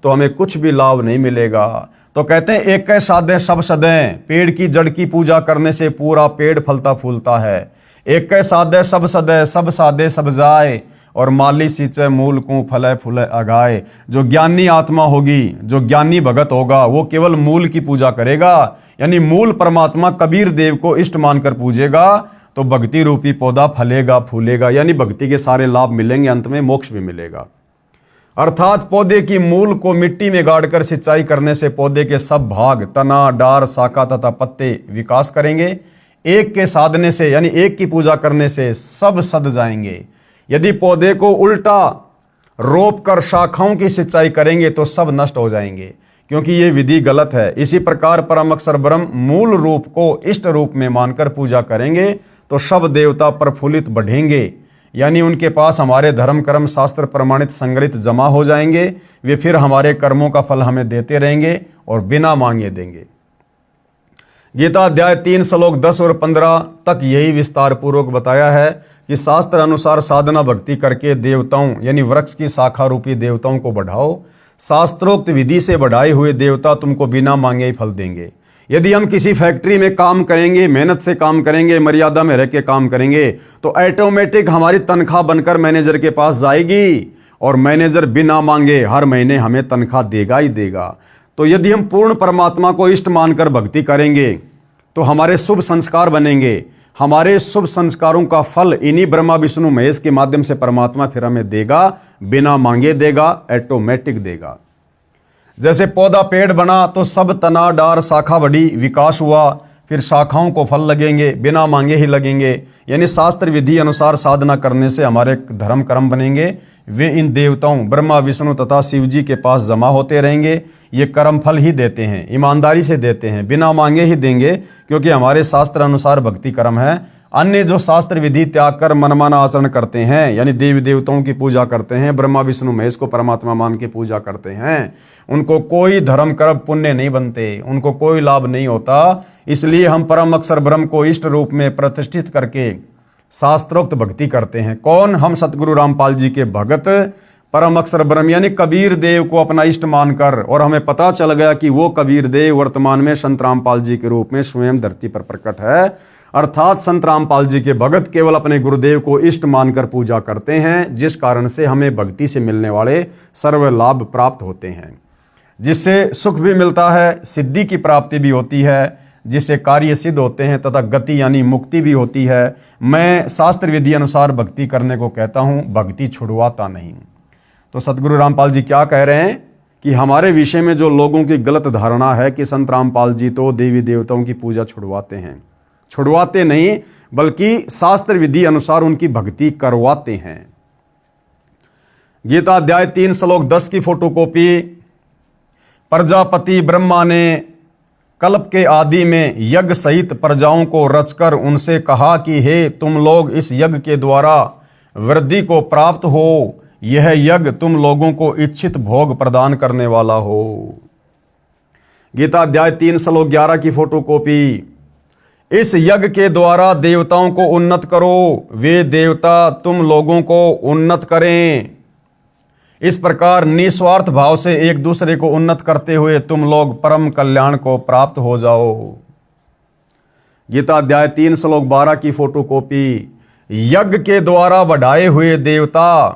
तो हमें कुछ भी लाभ नहीं मिलेगा। तो कहते हैं एक साधे सब सदें, पेड़ की जड़ की पूजा करने से पूरा पेड़ फलता फूलता है। एक साधे सब सदे, सब साधे सब जाए, और माली सींचे मूल को फले फूले अगाए। जो ज्ञानी आत्मा होगी, जो ज्ञानी भगत होगा, वो केवल मूल की पूजा करेगा, यानी मूल परमात्मा कबीर देव को इष्ट मानकर पूजेगा, तो भक्ति रूपी पौधा फलेगा फूलेगा, यानी भक्ति के सारे लाभ मिलेंगे, अंत में मोक्ष भी मिलेगा। अर्थात पौधे की मूल को मिट्टी में गाड़कर सिंचाई करने से पौधे के सब भाग, तना, डार, शाखा तथा पत्ते विकास करेंगे। एक के साधने से यानी एक की पूजा करने से सब सद जाएंगे। यदि पौधे को उल्टा रोप कर शाखाओं की सिंचाई करेंगे तो सब नष्ट हो जाएंगे, क्योंकि ये विधि गलत है। इसी प्रकार परम अक्षर ब्रह्म मूल रूप को इष्ट रूप में मानकर पूजा करेंगे तो सब देवता प्रफुल्लित बढ़ेंगे, यानी उनके पास हमारे धर्म कर्म शास्त्र प्रमाणित संग्रहित जमा हो जाएंगे। वे फिर हमारे कर्मों का फल हमें देते रहेंगे और बिना मांगे देंगे। गीता अध्याय 3 श्लोक 10 और 15 तक यही विस्तार पूर्वक बताया है कि शास्त्र अनुसार साधना भक्ति करके देवताओं यानी वृक्ष की शाखा रूपी देवताओं को बढ़ाओ। शास्त्रोक्त विधि से बढ़ाए हुए देवता तुमको बिना मांगे ही फल देंगे। यदि हम किसी फैक्ट्री में काम करेंगे, मेहनत से काम करेंगे, मर्यादा में रह के काम करेंगे, तो ऑटोमेटिक हमारी तनख्वाह बनकर मैनेजर के पास जाएगी और मैनेजर बिना मांगे हर महीने हमें तनख्वाह देगा ही देगा। तो यदि हम पूर्ण परमात्मा को इष्ट मानकर भक्ति करेंगे तो हमारे शुभ संस्कार बनेंगे। हमारे शुभ संस्कारों का फल इन्हीं ब्रह्मा विष्णु महेश के माध्यम से परमात्मा फिर हमें देगा, बिना मांगे देगा, ऑटोमेटिक देगा। जैसे पौधा पेड़ बना तो सब तना डार शाखा बढ़ी, विकास हुआ, फिर शाखाओं को फल लगेंगे, बिना मांगे ही लगेंगे। यानी शास्त्र विधि अनुसार साधना करने से हमारे धर्म कर्म बनेंगे। वे इन देवताओं ब्रह्मा विष्णु तथा शिव जी के पास जमा होते रहेंगे। ये कर्म फल ही देते हैं, ईमानदारी से देते हैं, बिना मांगे ही देंगे, क्योंकि हमारे शास्त्र अनुसार भक्ति कर्म है। अन्य जो शास्त्र विधि त्याग कर मनमाना आचरण करते हैं, यानी देवी देवताओं की पूजा करते हैं, ब्रह्मा विष्णु महेश को परमात्मा मान के पूजा करते हैं, उनको कोई धर्म कर्म पुण्य नहीं बनते, उनको कोई लाभ नहीं होता। इसलिए हम परम अक्षर ब्रह्म को इष्ट रूप में प्रतिष्ठित करके शास्त्रोक्त भक्ति करते हैं। कौन? हम सतगुरु रामपाल जी के भगत परम अक्षर ब्रह्म यानी कबीर देव को अपना इष्ट मानकर, और हमें पता चल गया कि वो कबीर देव वर्तमान में संत रामपाल जी के रूप में स्वयं धरती पर प्रकट है। अर्थात संत रामपाल जी के भगत केवल अपने गुरुदेव को इष्ट मानकर पूजा करते हैं, जिस कारण से हमें भक्ति से मिलने वाले सर्व लाभ प्राप्त होते हैं, जिससे सुख भी मिलता है, सिद्धि की प्राप्ति भी होती है, जिससे कार्य सिद्ध होते हैं तथा गति यानी मुक्ति भी होती है। मैं शास्त्र विधि अनुसार भक्ति करने को कहता हूँ, भक्ति छुड़वाता नहीं। तो सतगुरु रामपाल जी क्या कह रहे हैं कि हमारे विषय में जो लोगों की गलत धारणा है कि संत रामपाल जी तो देवी देवताओं की पूजा छुड़वाते हैं, छुड़वाते नहीं बल्कि शास्त्र विधि अनुसार उनकी भक्ति करवाते हैं। गीता अध्याय 3 श्लोक 10 की फोटोकॉपी प्रजापति ब्रह्मा ने कल्प के आदि में यज्ञ सहित प्रजाओं को रचकर उनसे कहा कि हे तुम लोग इस यज्ञ के द्वारा वृद्धि को प्राप्त हो, यह यज्ञ तुम लोगों को इच्छित भोग प्रदान करने वाला हो। गीता अध्याय 3 श्लोक 11 की फोटोकॉपी। इस यज्ञ के द्वारा देवताओं को उन्नत करो, वे देवता तुम लोगों को उन्नत करें। इस प्रकार निस्वार्थ भाव से एक दूसरे को उन्नत करते हुए तुम लोग परम कल्याण को प्राप्त हो जाओ। गीता अध्याय 3 श्लोक 12 की फोटोकॉपी। यज्ञ के द्वारा बढ़ाए हुए देवता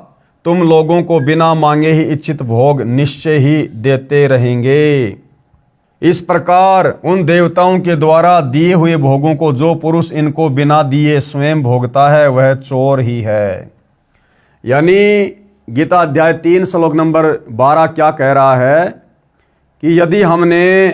तुम लोगों को बिना मांगे ही इच्छित भोग निश्चय ही देते रहेंगे। इस प्रकार उन देवताओं के द्वारा दिए हुए भोगों को जो पुरुष इनको बिना दिए स्वयं भोगता है वह चोर ही है। यानी गीता अध्याय 3 श्लोक नंबर 12 क्या कह रहा है कि यदि हमने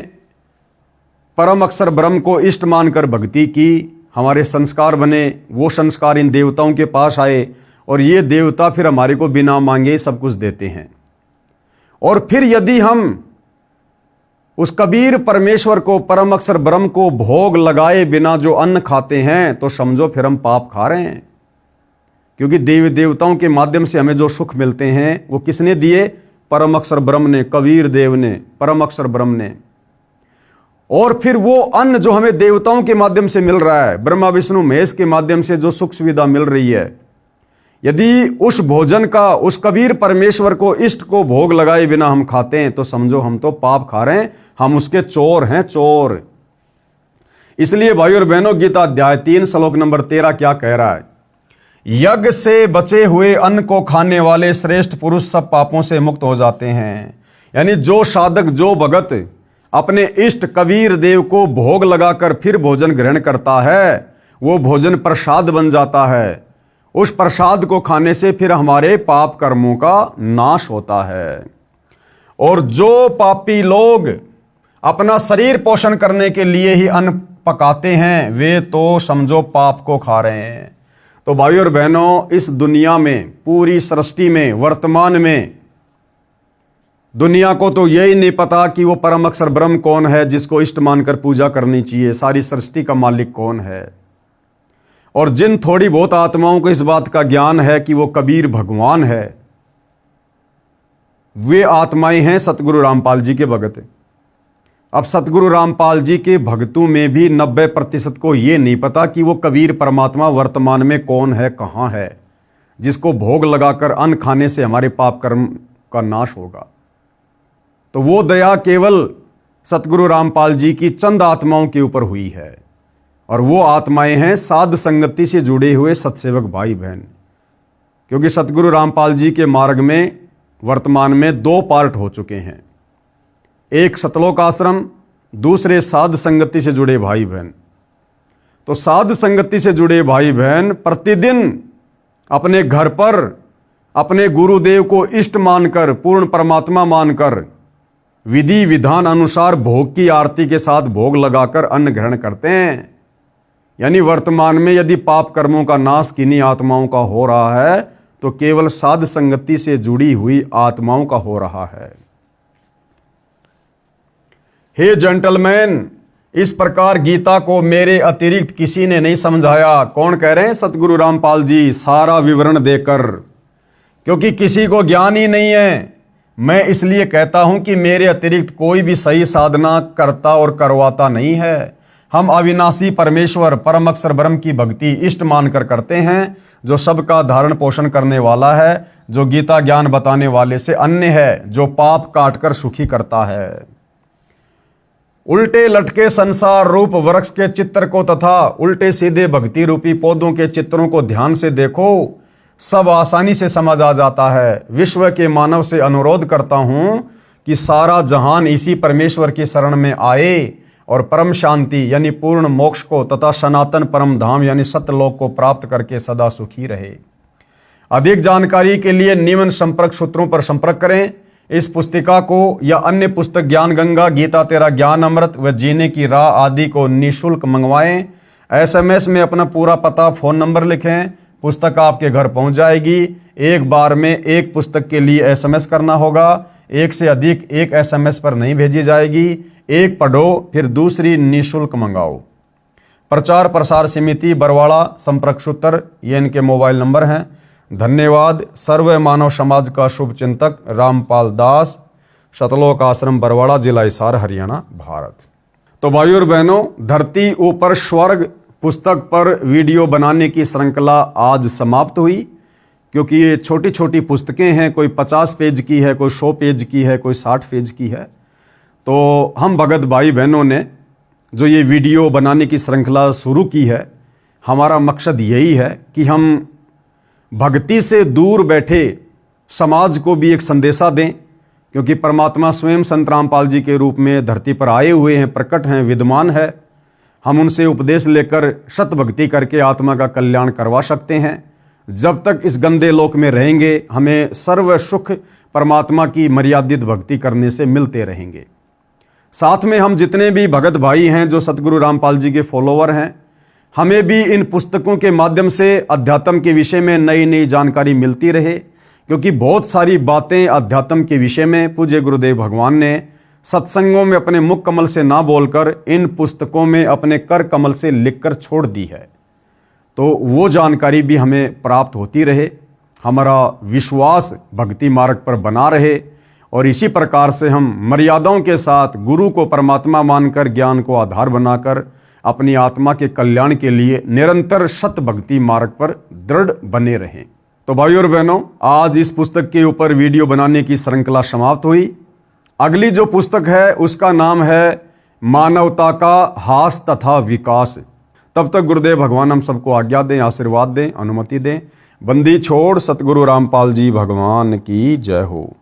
परम अक्षर ब्रह्म को इष्ट मानकर भक्ति की, हमारे संस्कार बने, वो संस्कार इन देवताओं के पास आए और ये देवता फिर हमारे को बिना मांगे सब कुछ देते हैं। और फिर यदि हम उस कबीर परमेश्वर को, परम अक्षर ब्रह्म को भोग लगाए बिना जो अन्न खाते हैं तो समझो फिर हम पाप खा रहे हैं। क्योंकि देवी देवताओं के माध्यम से हमें जो सुख मिलते हैं वो किसने दिए? परम अक्षर ब्रह्म ने, कबीर देव ने, परम अक्षर ब्रह्म ने। और फिर वो अन्न जो हमें देवताओं के माध्यम से मिल रहा है, ब्रह्मा विष्णु महेश के माध्यम से जो सुख सुविधा मिल रही है, यदि उस भोजन का, उस कबीर परमेश्वर को, इष्ट को भोग लगाए बिना हम खाते हैं तो समझो हम तो पाप खा रहे हैं, हम उसके चोर हैं, चोर। इसलिए भाई और बहनों, गीता अध्याय 3 श्लोक नंबर 13 क्या कह रहा है? यज्ञ से बचे हुए अन्न को खाने वाले श्रेष्ठ पुरुष सब पापों से मुक्त हो जाते हैं। यानी जो साधक, जो भगत अपने इष्ट कबीर देव को भोग लगाकर फिर भोजन ग्रहण करता है, वो भोजन प्रसाद बन जाता है। उस प्रसाद को खाने से फिर हमारे पाप कर्मों का नाश होता है। और जो पापी लोग अपना शरीर पोषण करने के लिए ही अन्न पकाते हैं, वे तो समझो पाप को खा रहे हैं। तो भाई और बहनों, इस दुनिया में, पूरी सृष्टि में, वर्तमान में दुनिया को तो यही नहीं पता कि वो परम अक्षर ब्रह्म कौन है जिसको इष्ट मानकर पूजा करनी चाहिए, सारी सृष्टि का मालिक कौन है। और जिन थोड़ी बहुत आत्माओं को इस बात का ज्ञान है कि वो कबीर भगवान है, वे आत्माएं हैं सतगुरु रामपाल जी के भगत। अब सतगुरु रामपाल जी के भक्तों में भी 90% को ये नहीं पता कि वो कबीर परमात्मा वर्तमान में कौन है, कहाँ है, जिसको भोग लगाकर अन्न खाने से हमारे पाप कर्म का नाश होगा। तो वो दया केवल सतगुरु रामपाल जी की चंद आत्माओं के ऊपर हुई है। और वो आत्माएं हैं साध संगति से जुड़े हुए सत्सेवक भाई बहन। क्योंकि सतगुरु रामपाल जी के मार्ग में वर्तमान में 2 पार्ट हो चुके हैं, एक सतलोक आश्रम, दूसरे साध संगति से जुड़े भाई बहन। तो साध संगति से जुड़े भाई बहन प्रतिदिन अपने घर पर अपने गुरुदेव को इष्ट मानकर, पूर्ण परमात्मा मानकर, विधि विधान अनुसार भोग की आरती के साथ भोग लगाकर अन्न ग्रहण करते हैं। यानी वर्तमान में यदि पाप कर्मों का नाश किन्हीं आत्माओं का हो रहा है तो केवल साध संगति से जुड़ी हुई आत्माओं का हो रहा है। हे जेंटलमैन, इस प्रकार गीता को मेरे अतिरिक्त किसी ने नहीं समझाया। कौन कह रहे हैं? सतगुरु रामपाल जी, सारा विवरण देकर। क्योंकि किसी को ज्ञान ही नहीं है। मैं इसलिए कहता हूं कि मेरे अतिरिक्त कोई भी सही साधना करता और करवाता नहीं है। हम अविनाशी परमेश्वर परम अक्षर ब्रह्म की भक्ति इष्ट मानकर करते हैं, जो सबका धारण पोषण करने वाला है, जो गीता ज्ञान बताने वाले से अन्य है, जो पाप काटकर सुखी करता है। उल्टे लटके संसार रूप वृक्ष के चित्र को तथा उल्टे सीधे भक्ति रूपी पौधों के चित्रों को ध्यान से देखो, सब आसानी से समझ आ जाता है। विश्व के मानव से अनुरोध करता हूं कि सारा जहान इसी परमेश्वर की शरण में आए और परम शांति यानी पूर्ण मोक्ष को तथा सनातन परम धाम यानी सत्यलोक को प्राप्त करके सदा सुखी रहे। अधिक जानकारी के लिए निम्न संपर्क सूत्रों पर संपर्क करें। इस पुस्तिका को या अन्य पुस्तक ज्ञान गंगा, गीता तेरा ज्ञान अमृत व जीने की राह आदि को निःशुल्क मंगवाएं। SMS में अपना पूरा पता, फ़ोन नंबर लिखें। पुस्तक आपके घर पहुंच जाएगी। एक बार में एक पुस्तक के लिए एसएमएस करना होगा, एक से अधिक एक एसएमएस पर नहीं भेजी जाएगी। एक पढ़ो फिर दूसरी निःशुल्क मंगाओ। प्रचार प्रसार समिति बरवाड़ा, संपर्क सूत्र ये इनके मोबाइल नंबर हैं। धन्यवाद। सर्व मानव समाज का शुभ चिंतक रामपाल दास, शतलोक आश्रम बरवाड़ा, जिला हिसार, हरियाणा, भारत। तो भाइयों और बहनों, धरती ऊपर स्वर्ग पुस्तक पर वीडियो बनाने की श्रृंखला आज समाप्त हुई, क्योंकि ये छोटी छोटी पुस्तकें हैं, कोई 50 पेज की है, कोई 100 पेज की है, कोई 60 पेज की है। तो हम भगत भाई बहनों ने जो ये वीडियो बनाने की श्रृंखला शुरू की है, हमारा मकसद यही है कि हम भक्ति से दूर बैठे समाज को भी एक संदेशा दें, क्योंकि परमात्मा स्वयं संत रामपाल जी के रूप में धरती पर आए हुए हैं, प्रकट हैं, विद्यमान है। हम उनसे उपदेश लेकर सत भक्ति करके आत्मा का कल्याण करवा सकते हैं। जब तक इस गंदे लोक में रहेंगे, हमें सर्व सुख परमात्मा की मर्यादित भक्ति करने से मिलते रहेंगे। साथ में हम जितने भी भगत भाई हैं जो सतगुरु रामपाल जी के फॉलोवर हैं, हमें भी इन पुस्तकों के माध्यम से अध्यात्म के विषय में नई नई जानकारी मिलती रहे, क्योंकि बहुत सारी बातें अध्यात्म के विषय में पूज्य गुरुदेव भगवान ने सत्संगों में अपने मुख कमल से ना बोलकर इन पुस्तकों में अपने कर कमल से लिखकर छोड़ दी है। तो वो जानकारी भी हमें प्राप्त होती रहे, हमारा विश्वास भक्ति मार्ग पर बना रहे, और इसी प्रकार से हम मर्यादाओं के साथ गुरु को परमात्मा मानकर, ज्ञान को आधार बनाकर अपनी आत्मा के कल्याण के लिए निरंतर सत भक्ति मार्ग पर दृढ़ बने रहें। तो भाइयों और बहनों, आज इस पुस्तक के ऊपर वीडियो बनाने की श्रृंखला समाप्त हुई। अगली जो पुस्तक है उसका नाम है मानवता का हास तथा विकास। तब तक गुरुदेव भगवान हम सबको आज्ञा दें, आशीर्वाद दें, अनुमति दें। बंदी छोड़ सतगुरु रामपाल जी भगवान की जय हो।